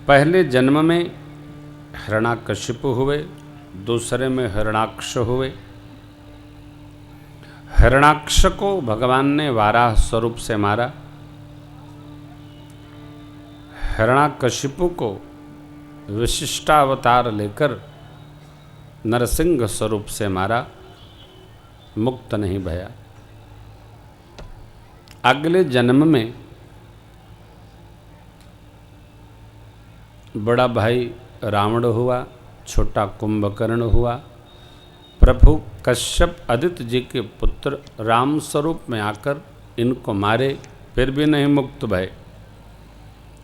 पहले जन्म में हिरण्याकशिपु हुए, दूसरे में हिरण्याक्ष हुए। हिरण्याक्ष को भगवान ने वाराह स्वरूप से मारा, हिरण्याकशिपु को विशिष्टावतार लेकर नरसिंह स्वरूप से मारा, मुक्त नहीं भया। अगले जन्म में बड़ा भाई रावण हुआ, छोटा कुंभकर्ण हुआ। प्रभु कश्यप आदित्य जी के पुत्र राम स्वरूप में आकर इनको मारे, फिर भी नहीं मुक्त भय।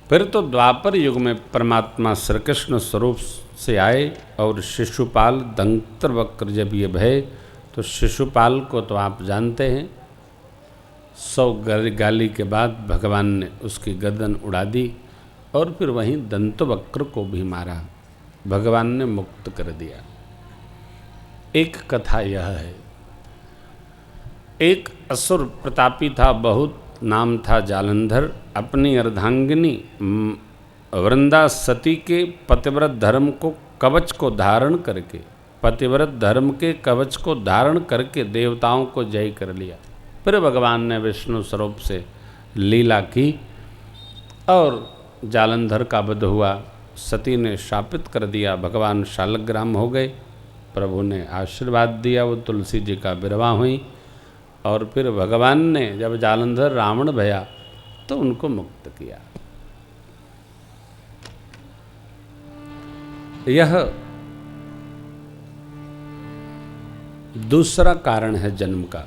फिर तो द्वापर युग में परमात्मा श्री कृष्ण स्वरूप से आए और शिशुपाल दंत्रवक्र जब ये भय, तो शिशुपाल को तो आप जानते हैं, 100 गाली के बाद भगवान ने उसकी गर्दन उड़ा दी और फिर वहीं दंतवक्र को भी मारा, भगवान ने मुक्त कर दिया। एक कथा यह है, एक असुर प्रतापी था, बहुत नाम था जालंधर। अपनी अर्धांगिनी वृंदा सती के पतिव्रत धर्म को कवच को धारण करके, पतिव्रत धर्म के कवच को धारण करके देवताओं को जय कर लिया। फिर भगवान ने विष्णु स्वरूप से लीला की और जालंधर का वध हुआ। सती ने शापित कर दिया, भगवान शालग्राम हो गए। प्रभु ने आशीर्वाद दिया, वो तुलसी जी का विधवा हुई। और फिर भगवान ने जब जालंधर रावण भया तो उनको मुक्त किया। यह दूसरा कारण है जन्म का।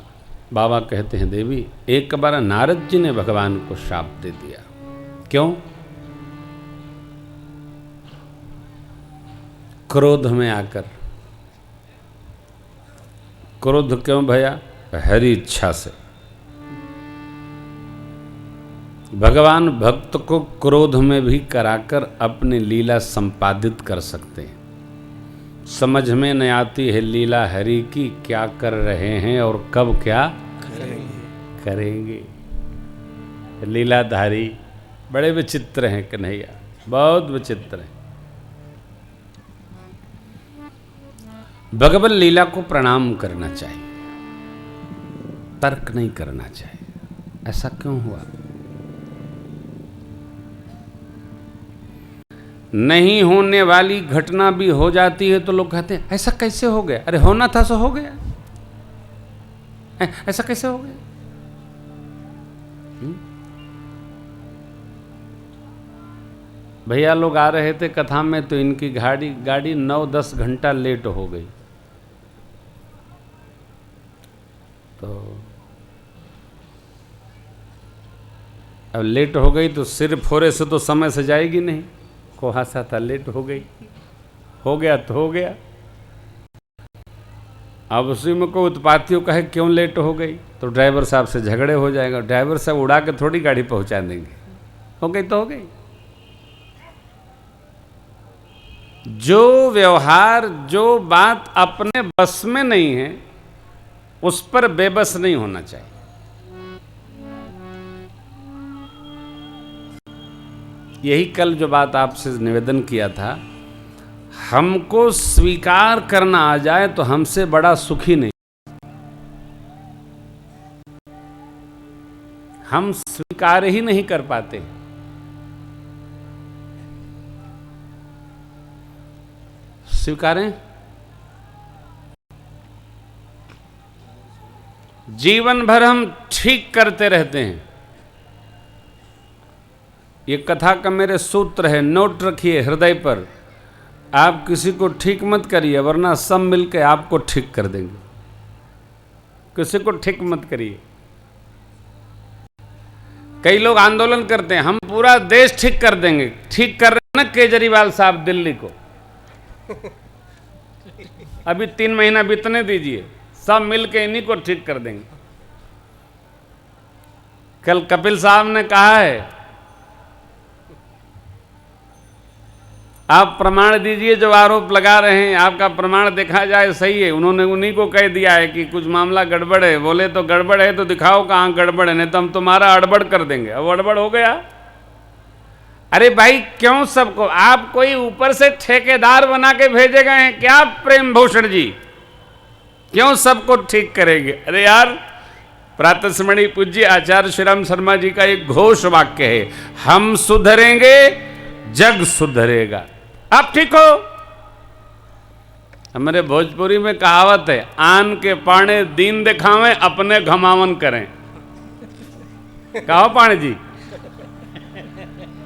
बाबा कहते हैं देवी, एक बार नारद जी ने भगवान को शाप दे दिया। क्यों? क्रोध में आकर। क्रोध क्यों भया? हरि इच्छा से। भगवान भक्त को क्रोध में भी कराकर अपनी लीला संपादित कर सकते हैं। समझ में नहीं आती है लीला हरि की, क्या कर रहे हैं और कब क्या करेंगे। लीलाधारी बड़े विचित्र हैं कन्हैया, बहुत विचित्र हैं। भगवत लीला को प्रणाम करना चाहिए, तर्क नहीं करना चाहिए। ऐसा क्यों हुआ? नहीं होने वाली घटना भी हो जाती है तो लोग कहते हैं ऐसा कैसे हो गया? अरे होना था सो हो गया, ऐसा कैसे हो गया? भैया लोग आ रहे थे कथा में तो इनकी गाड़ी 9-10 घंटा लेट हो गई। तो अब लेट हो गई तो सिर फोड़े से तो समय से जाएगी नहीं। कोहासा था, लेट हो गई, हो गया तो हो गया। अब उसी में कोई उत्पातियों कहे क्यों लेट हो गई, तो ड्राइवर साहब से झगड़े हो जाएगा। ड्राइवर साहब उड़ा के थोड़ी गाड़ी पहुंचा देंगे, हो गई तो हो गई। जो व्यवहार, जो बात अपने बस में नहीं है उस पर बेबस नहीं होना चाहिए। यही कल जो बात आपसे निवेदन किया था, हमको स्वीकार करना आ जाए तो हमसे बड़ा सुखी नहीं। हम स्वीकार ही नहीं कर पाते। स्वीकारें? जीवन भर हम ठीक करते रहते हैं। ये कथा का मेरे सूत्र है, नोट रखिए हृदय पर। आप किसी को ठीक मत करिए वरना सब मिलकर आपको ठीक कर देंगे। किसी को ठीक मत करिए। कई लोग आंदोलन करते हैं, हम पूरा देश ठीक कर देंगे। ठीक कर रहे हैं ना केजरीवाल साहब दिल्ली को। अभी 3 महीना बीतने दीजिए, सब मिलके इन्हीं को ठीक कर देंगे। कल कपिल साहब ने कहा है, आप प्रमाण दीजिए जो आरोप लगा रहे हैं, आपका प्रमाण देखा जाए सही है। उन्होंने उन्हीं को कह दिया है कि कुछ मामला गड़बड़ है। बोले तो गड़बड़ है तो दिखाओ कहाँ गड़बड़ है, नहीं तो हम तुम्हारा अड़बड़ कर देंगे। अब अड़बड़ हो गया। अरे भाई क्यों सबको, आप कोई ऊपर से ठेकेदार बना के भेजे गए हैं क्या प्रेम भूषण जी? क्यों सबको ठीक करेंगे? अरे यार, प्रातस्मरणीय पूज्य आचार्य श्री राम शर्मा जी का एक घोष वाक्य है, हम सुधरेंगे जग सुधरेगा। आप ठीक हो। हमारे भोजपुरी में कहावत है, आन के पाने दीन दिखावें, अपने घमावन करें। कहो पाणे जी,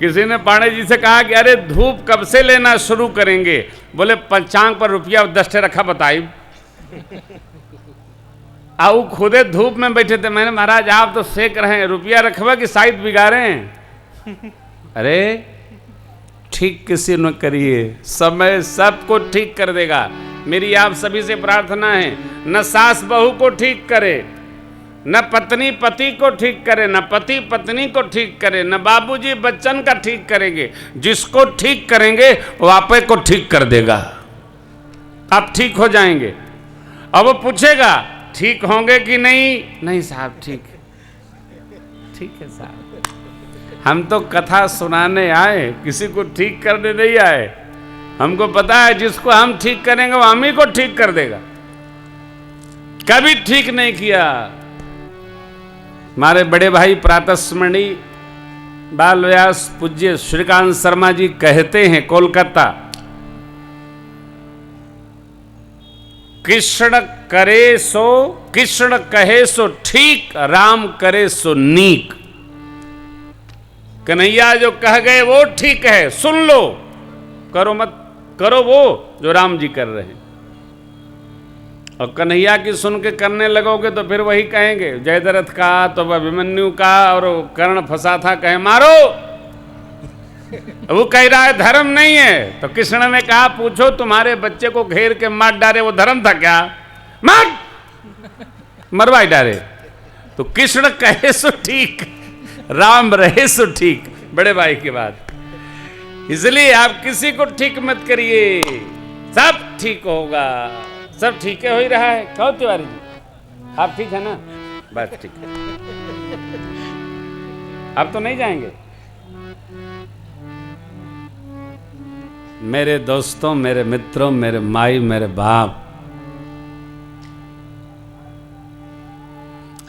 किसी ने पाणे जी से कहा कि अरे धूप कब से लेना शुरू करेंगे? बोले पंचांग पर रुपया 10 रखा बताई। आओ खुदे धूप में बैठे थे, मैंने महाराज आप तो सेक रहे हैं, रुपया रखवा कि साइड बिगाड़े हैं? अरे ठीक किसी न करिए, समय सबको ठीक कर देगा। मेरी आप सभी से प्रार्थना है, न सास बहू को ठीक करे, न पत्नी पति को ठीक करे, न पति पत्नी को ठीक करे, न बाबूजी बच्चन का ठीक करेंगे। जिसको ठीक करेंगे वो आपे को ठीक कर देगा। आप ठीक हो जाएंगे। अब वो पूछेगा ठीक होंगे कि नहीं? नहीं साहब ठीक है साहब, हम तो कथा सुनाने आए, किसी को ठीक करने नहीं आए। हमको पता है जिसको हम ठीक करेंगे वो हम ही को ठीक कर देगा। कभी ठीक नहीं किया। हमारे बड़े भाई प्रातस्मरणीय बाल व्यास पूज्य श्रीकांत शर्मा जी कहते हैं, कोलकाता, कृष्ण करे सो, कृष्ण कहे सो ठीक, राम करे सो नीक। कन्हैया जो कह गए वो ठीक है, सुन लो, करो मत करो वो जो राम जी कर रहे हैं। और कन्हैया की सुन के करने लगोगे तो फिर वही कहेंगे, जयद्रथ का तो अभिमन्यु का, और कर्ण फंसा था कहे मारो। वो कह रहा है धर्म नहीं है, तो कृष्ण ने कहा पूछो तुम्हारे बच्चे को घेर के मार डाले वो धर्म था क्या? मार, मरवाई डाले। तो कृष्ण कहे सो ठीक, राम रहे सो ठीक। बड़े भाई की बात। इसलिए आप किसी को ठीक मत करिए, सब ठीक होगा। सब ठीक हो ही रहा है। कहो तिवारी जी, आप ठीक है ना? बस ठीक है। आप तो नहीं जाएंगे? मेरे दोस्तों, मेरे मित्रों, मेरे माई, मेरे बाप,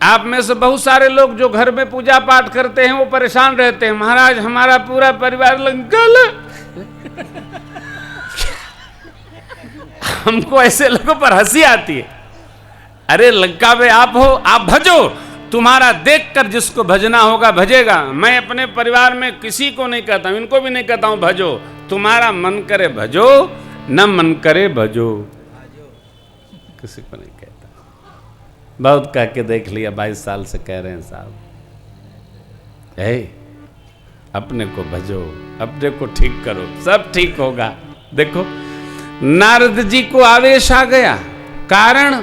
आप में से बहुत सारे लोग जो घर में पूजा पाठ करते हैं वो परेशान रहते हैं, महाराज हमारा पूरा परिवार लंगल। हमको ऐसे लोगों पर हंसी आती है। अरे लंका में आप हो, आप भजो, तुम्हारा देखकर जिसको भजना होगा भजेगा। मैं अपने परिवार में किसी को नहीं कहता हूं, इनको भी नहीं कहता हूं भजो, तुम्हारा मन करे भजो, न मन करे भजो, किसी को नहीं कहता। बहुत कह के देख लिया, 22 साल से कह रहे हैं साहब, अपने को भजो, अपने को ठीक करो, सब ठीक होगा। देखो नारद जी को आवेश आ गया, कारण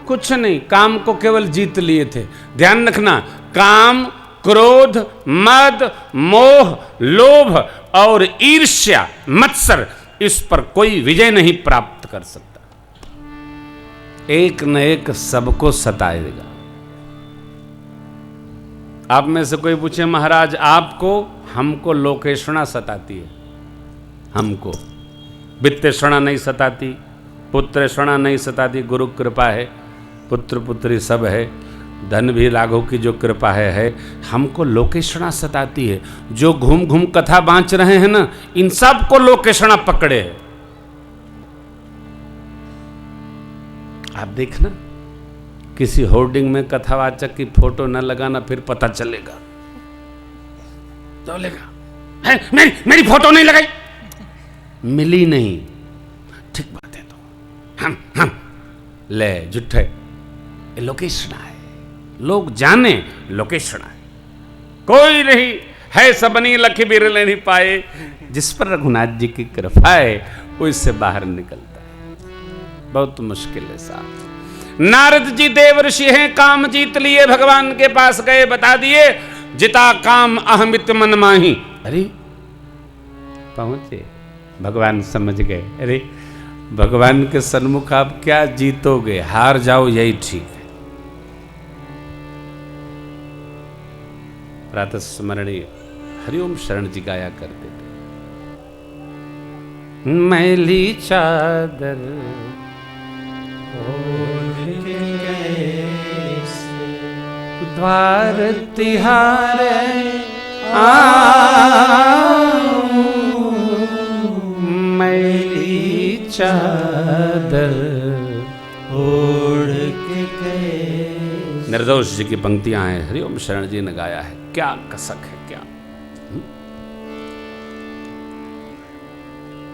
कुछ नहीं, काम को केवल जीत लिए थे। ध्यान रखना, काम, क्रोध, मद, मोह, लोभ और ईर्ष्या, मत्सर, इस पर कोई विजय नहीं प्राप्त कर सकता। एक न एक सबको सताएगा। आप में से कोई पूछे महाराज आपको? हमको लोकेशणा सताती है, हमको वित्तेषणा नहीं सताती, पुत्रेषणा नहीं सताती, गुरु कृपा है, पुत्र पुत्री सब है, धन भी लाघव की जो कृपा है। हमको लोकेशणा सताती है। जो घूम घूम कथा बांच रहे हैं ना, इन सब को लोकेशणा पकड़े है। आप देखना, किसी होर्डिंग में कथावाचक की फोटो न लगाना, फिर पता चलेगा, बोलेगा मेरी फोटो नहीं लगाई, मिली नहीं, ठीक बात है, तो हम ले झूठे, लोकेशणा है, लोग जाने लोकेशणा है। कोई नहीं है सबनी लखी बिरले नहीं पाए, जिस पर रघुनाथ जी की कृपा है वो इससे बाहर निकलता है। बहुत मुश्किल है साहब। नारद जी देव ऋषि हैं, काम जीत लिए, भगवान के पास गए, बता दिए जिता काम अहमित मन माही। अरे पहुंचे, भगवान समझ गए, अरे भगवान के सन्मुख आप क्या जीतोगे, हार जाओ यही ठीक है। प्रातः स्मरणीय हरिओम शरण जी गाया करते थे। मैली चादर द्वार तिहारे मैली चादर ओढ़ के गए। निर्दोष जी की पंक्तियां हैं, हरिओम शरण जी ने गाया है। क्या कसक है, क्या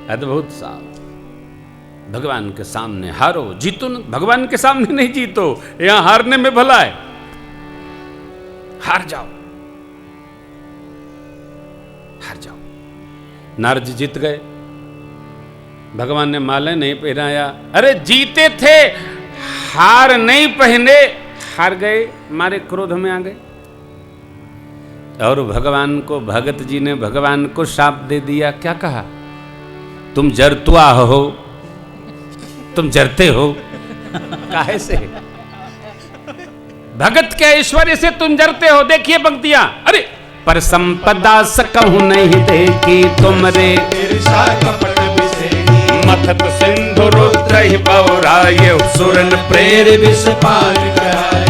अद्भुत साहब। भगवान के सामने हारो जीतो न, भगवान के सामने नहीं जीतो, यहां हारने में भला है। हार जाओ, हार जाओ। नारद जी जीत गए, भगवान ने माला नहीं पहनाया। अरे जीते थे, हार नहीं पहने, हार गए, मारे क्रोध में आ गए। और भगवान को, भगत जी ने भगवान को शाप दे दिया। क्या कहा? तुम जरतुआ हो, तुम जरते हो। काहे से? भगत के ऐश्वर्य से तुम जरते हो। देखिए पंक्तियां। अरे पर संपदा सकहु नहीं देखी तुमरे, मथत सिंधु रुद्र ही बौराये, सुरन प्रेर विष पाल कराए।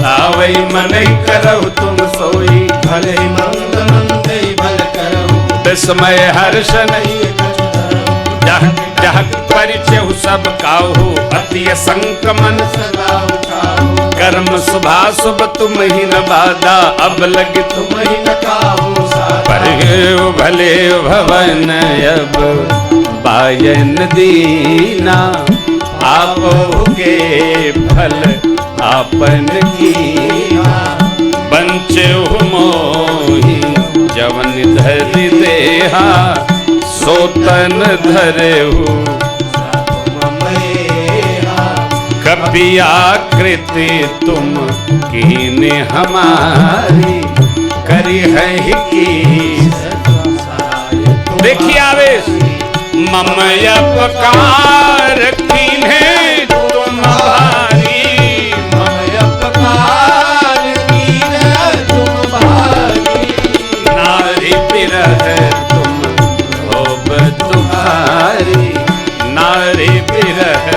आवई मनई करहु तुम सोई, भले मंद मंदे भल करहु, विस्मय हर्ष नहीं डहक डहक परिचय सब काहू, अति संक्रमण सदा उठाओ। कर्म शुभाशुभ तुम ही न बाधा, अब लग तुम ही न काहू। पर भले भवन अब बायन दीना, आप के फल आपन कीना। बंचे मोही जवन धरि देहा, सोतन धरे हो कभी आकृति तुम कीने हमारी, करी है की। देखिए आवेश। मम अपकार कीन्हे तुम भारी, मम अपकार कीन्हे तुम भारी। नारी बिरह तुम होब तुम्हारी, नारी बिरह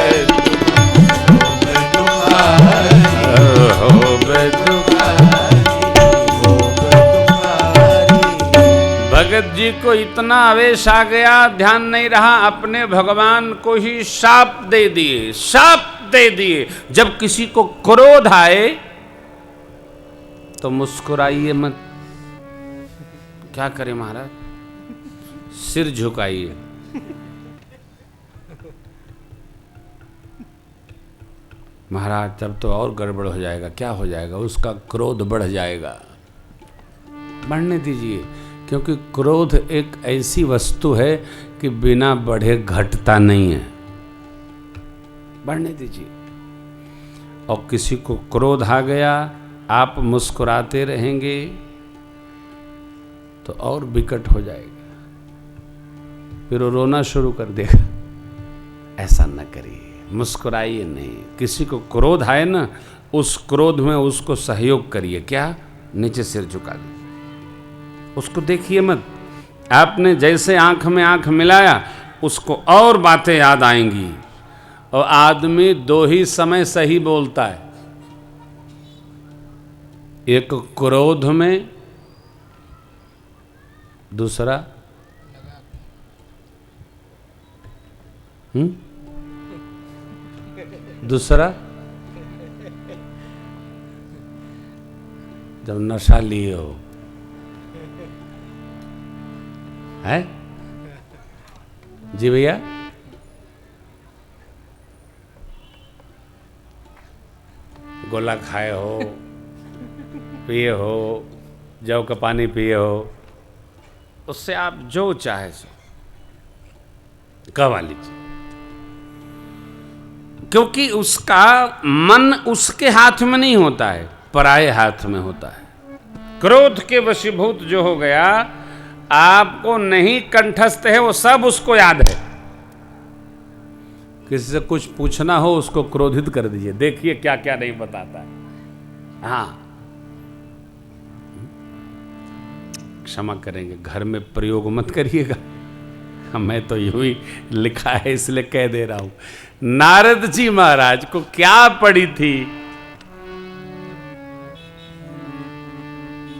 भगत जी को इतना आवेश आ गया, ध्यान नहीं रहा, अपने भगवान को ही शाप दे दिए, शाप दे दिए। जब किसी को क्रोध आए तो मुस्कुराइए मत। क्या करें महाराज? सिर झुकाइए। महाराज तब तो और गड़बड़ हो जाएगा। क्या हो जाएगा? उसका क्रोध बढ़ जाएगा। बढ़ने दीजिए, क्योंकि क्रोध एक ऐसी वस्तु है कि बिना बढ़े घटता नहीं है। बढ़ने दीजिए। और किसी को क्रोध आ गया, आप मुस्कुराते रहेंगे तो और विकट हो जाएगा, फिर वो रोना शुरू कर देगा। ऐसा न करिए, मुस्कुराइए नहीं। किसी को क्रोध आए ना, उस क्रोध में उसको सहयोग करिए। क्या? नीचे सिर झुका दीजिए, उसको देखिए मत। आपने जैसे आंख में आंख मिलाया, उसको और बातें याद आएंगी। और आदमी दो ही समय सही बोलता है, एक क्रोध में, दूसरा दूसरा जब नशा लिए हो। है जी भैया? गोला खाए हो, पिए हो, जौ का पानी पिए हो, उससे आप जो चाहे सो कहवा लीजिए, क्योंकि उसका मन उसके हाथ में नहीं होता है, पराये हाथ में होता है। क्रोध के वशीभूत जो हो गया, आपको नहीं कंठस्थ है, वो सब उसको याद है। किसी से कुछ पूछना हो, उसको क्रोधित कर दीजिए, देखिए क्या क्या नहीं बताता है। हाँ, क्षमा करेंगे, घर में प्रयोग मत करिएगा। मैं तो यूं ही लिखा है इसलिए कह दे रहा हूं। नारद जी महाराज को क्या पड़ी थी?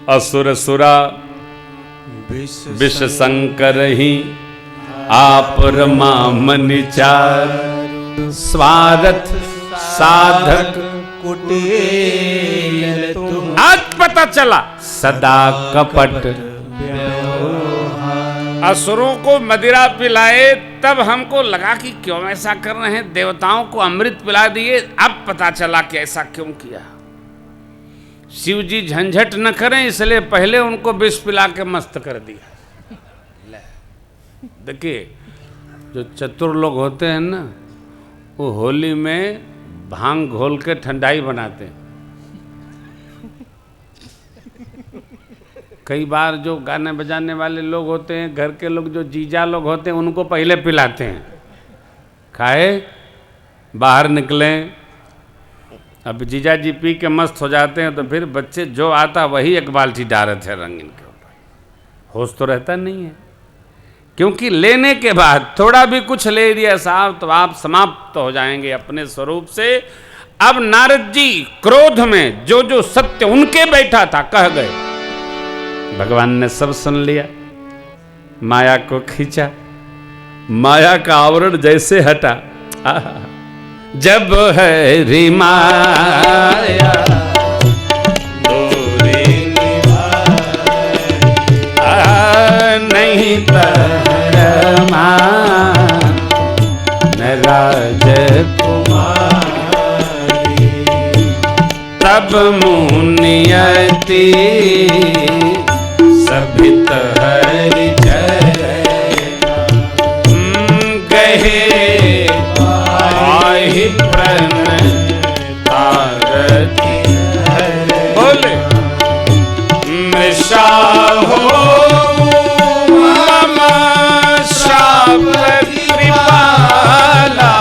असुर सुरा विष शंकर ही आप रमा मनिचार, स्वार्थ साधक कुटिल तुम। आज पता चला सदा कपट। असुरों को मदिरा पिलाए तब हमको लगा कि क्यों ऐसा कर रहे हैं, देवताओं को अमृत पिला दिए, अब पता चला कि ऐसा क्यों किया। शिव जी झंझट न करें इसलिए पहले उनको विष पिला के मस्त कर दिया। देखिए जो चतुर लोग होते हैं ना, वो होली में भांग घोल के ठंडाई बनाते हैं। कई बार जो गाने बजाने वाले लोग होते हैं, घर के लोग जो जीजा लोग होते हैं, उनको पहले पिलाते हैं, खाए बाहर निकलें। अब जीजा जी पी के मस्त हो जाते हैं तो फिर बच्चे जो आता वही एक बाल्टी डालते हैं रंगीन के ऊपर। होश तो रहता नहीं है, क्योंकि लेने के बाद थोड़ा भी कुछ ले दिया साहब तो आप समाप्त हो जाएंगे अपने स्वरूप से। अब नारद जी क्रोध में जो जो सत्य उनके बैठा था कह गए। भगवान ने सब सुन लिया, माया को खींचा, माया का आवरण जैसे हटा। जब है री माया दूरी नहीं तरमा राजकुमारी, तब मुनियति सभित हरि गहे आहि प्रण तारती। बोले मृषा हो मम श्राप कृपाला,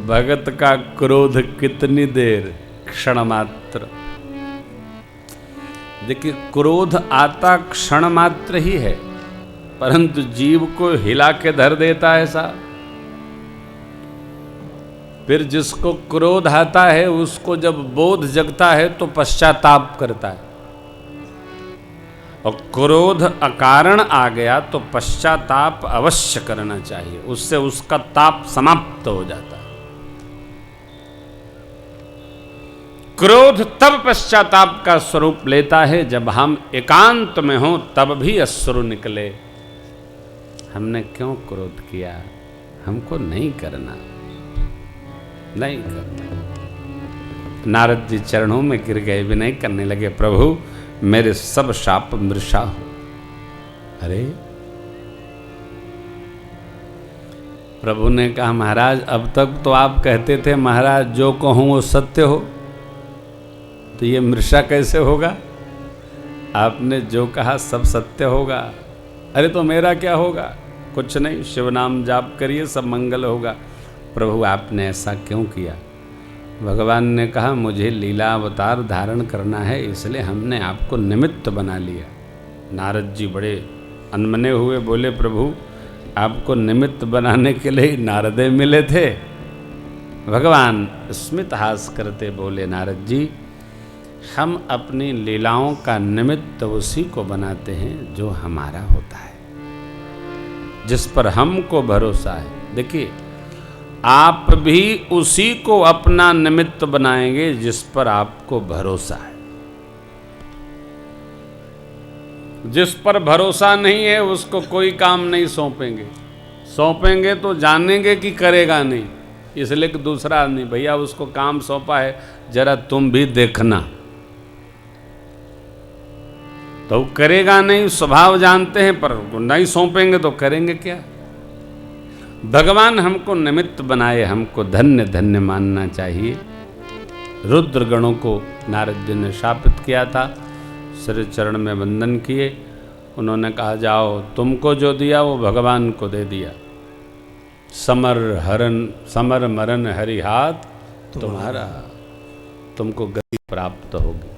भगत का क्रोध कितनी देर, क्षण मात्र। देखिए क्रोध आता क्षण मात्र ही है, परंतु जीव को हिला के धर देता है साहब। फिर जिसको क्रोध आता है उसको जब बोध जगता है तो पश्चाताप करता है, और क्रोध अकारण आ गया तो पश्चाताप अवश्य करना चाहिए, उससे उसका ताप समाप्त हो जाता है। क्रोध तब पश्चाताप का स्वरूप लेता है जब हम एकांत में हों, तब भी अश्रु निकले। हमने क्यों क्रोध किया, हमको नहीं करना, नहीं करना। नारद जी चरणों में गिर गए, विनय करने लगे, प्रभु मेरे सब शाप मृषा हो। अरे प्रभु ने कहा, महाराज अब तक तो आप कहते थे महाराज जो कहूं वो सत्य हो, तो ये मृषा कैसे होगा? आपने जो कहा सब सत्य होगा। अरे तो मेरा क्या होगा? कुछ नहीं, शिव नाम जाप करिए सब मंगल होगा। प्रभु आपने ऐसा क्यों किया? भगवान ने कहा मुझे लीला अवतार धारण करना है, इसलिए हमने आपको निमित्त बना लिया। नारद जी बड़े अनमने हुए, बोले प्रभु आपको निमित्त बनाने के लिए नारदे मिले थे। भगवान स्मित हास करते बोले, नारद जी हम अपनी लीलाओं का निमित्त उसी को बनाते हैं जो हमारा होता है, जिस पर हमको भरोसा है। देखिए आप भी उसी को अपना निमित्त बनाएंगे जिस पर आपको भरोसा है। जिस पर भरोसा नहीं है उसको कोई काम नहीं सौंपेंगे, सौंपेंगे तो जानेंगे कि करेगा नहीं। इसलिए कि दूसरा आदमी, भैया उसको काम सौंपा है, जरा तुम भी देखना। तो करेगा नहीं, स्वभाव जानते हैं, पर नहीं सौंपेंगे तो करेंगे क्या। भगवान हमको निमित्त बनाए, हमको धन्य धन्य मानना चाहिए। रुद्र गणों को नारद जी ने शापित किया था, श्री चरण में वंदन किए। उन्होंने कहा जाओ, तुमको जो दिया वो भगवान को दे दिया। समर मरण हरि हाथ तुम्हारा, तुमको गति प्राप्त होगी।